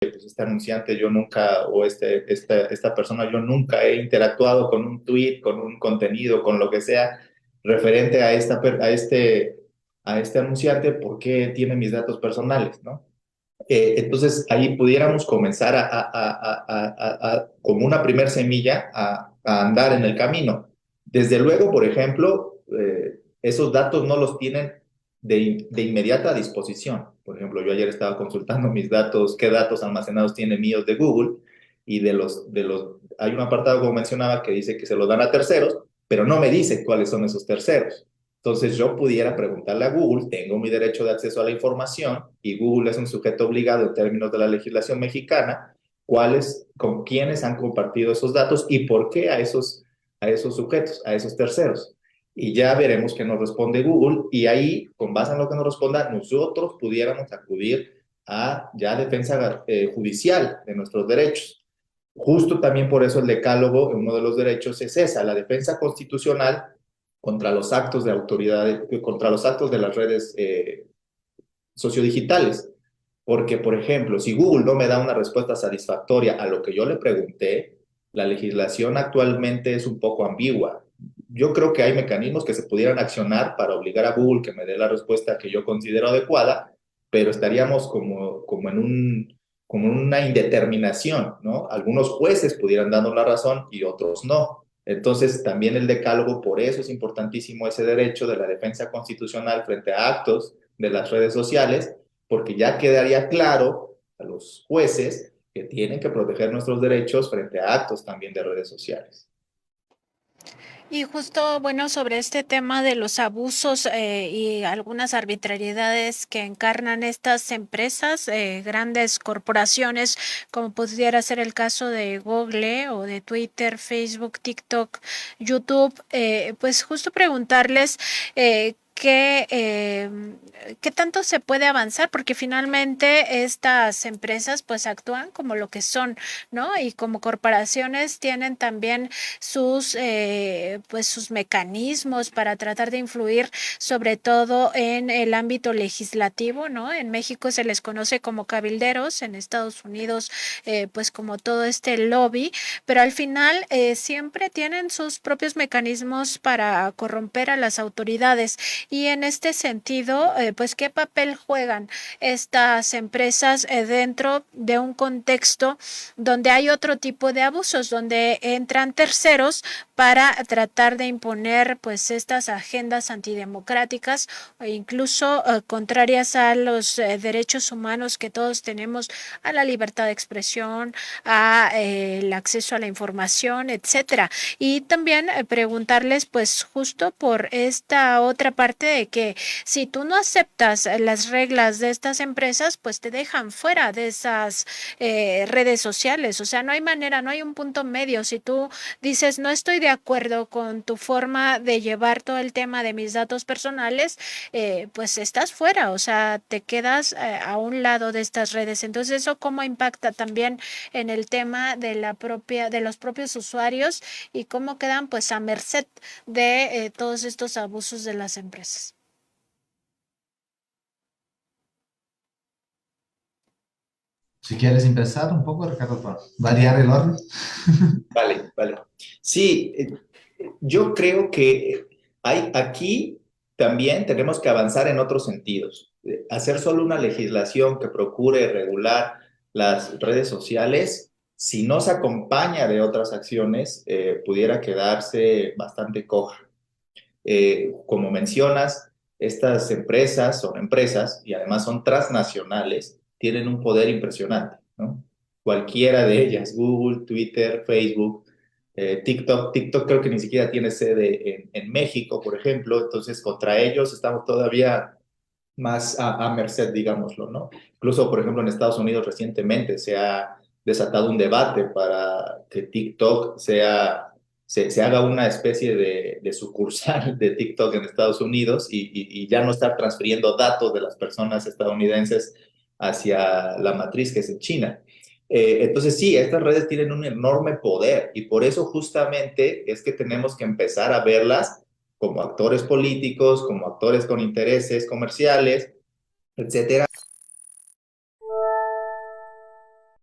pues este anunciante yo nunca, o esta persona yo nunca he interactuado con un tweet, con un contenido, con lo que sea referente a, a este anunciante, ¿por qué tiene mis datos personales, no? Entonces ahí pudiéramos comenzar como una primer semilla a andar en el camino. Desde luego, por ejemplo, esos datos no los tienen de inmediata disposición. Por ejemplo, yo ayer estaba consultando mis datos, qué datos almacenados tiene míos de Google, y hay un apartado, como mencionaba, que dice que se los dan a terceros, pero no me dice cuáles son esos terceros. Entonces yo pudiera preguntarle a Google, tengo mi derecho de acceso a la información y Google es un sujeto obligado en términos de la legislación mexicana, con quiénes han compartido esos datos y por qué a esos sujetos, a esos terceros. Y ya veremos qué nos responde Google, y ahí, con base en lo que nos responda, nosotros pudiéramos acudir a ya defensa judicial de nuestros derechos. Justo también por eso el decálogo, uno de los derechos es esa, la defensa constitucional contra los actos de autoridad, contra los actos de las redes sociodigitales. Porque, por ejemplo, si Google no me da una respuesta satisfactoria a lo que yo le pregunté, la legislación actualmente es un poco ambigua. Yo creo que hay mecanismos que se pudieran accionar para obligar a Google que me dé la respuesta que yo considero adecuada, pero estaríamos como en una indeterminación, ¿no? Algunos jueces pudieran darnos la razón y otros no. Entonces, también el decálogo, por eso es importantísimo ese derecho de la defensa constitucional frente a actos de las redes sociales, porque ya quedaría claro a los jueces que tienen que proteger nuestros derechos frente a actos también de redes sociales. Y justo, bueno, sobre este tema de los abusos y algunas arbitrariedades que encarnan estas empresas, grandes corporaciones, como pudiera ser el caso de Google o de Twitter, Facebook, TikTok, YouTube, pues justo preguntarles qué tanto se puede avanzar, porque finalmente estas empresas pues actúan como lo que son, ¿no? Y como corporaciones tienen también sus mecanismos para tratar de influir sobre todo en el ámbito legislativo, ¿no? En México se les conoce como cabilderos, en Estados Unidos pues como todo este lobby, pero al final siempre tienen sus propios mecanismos para corromper a las autoridades. Y en este sentido, pues, ¿qué papel juegan estas empresas dentro de un contexto donde hay otro tipo de abusos, donde entran terceros para tratar de imponer, pues, estas agendas antidemocráticas o incluso contrarias a los derechos humanos que todos tenemos, a la libertad de expresión, a el acceso a la información, etcétera? Y también preguntarles, pues, justo por esta otra parte de que si tú no aceptas las reglas de estas empresas, pues te dejan fuera de esas redes sociales. O sea, no hay manera, no hay un punto medio. Si tú dices, no estoy de acuerdo con tu forma de llevar todo el tema de mis datos personales, pues estás fuera, o sea, te quedas a un lado de estas redes. Entonces, ¿eso cómo impacta también en el tema de de los propios usuarios y cómo quedan pues a merced de todos estos abusos de las empresas? Si quieres empezar un poco, Ricardo, para variar el orden. Vale, vale. Sí, yo creo que aquí también tenemos que avanzar en otros sentidos. Hacer solo una legislación que procure regular las redes sociales, si no se acompaña de otras acciones, pudiera quedarse bastante coja. Como mencionas, estas empresas son empresas y además son transnacionales, tienen un poder impresionante, ¿no? Cualquiera de ellas, Google, Twitter, Facebook, TikTok creo que ni siquiera tiene sede en México, por ejemplo, entonces contra ellos estamos todavía más a merced, digámoslo, ¿no? Incluso, por ejemplo, en Estados Unidos recientemente se ha desatado un debate para que TikTok se haga una especie de sucursal de TikTok en Estados Unidos y ya no estar transfiriendo datos de las personas estadounidenses hacia la matriz que es en China. Entonces sí, estas redes tienen un enorme poder y por eso justamente es que tenemos que empezar a verlas como actores políticos, como actores con intereses comerciales, etcétera,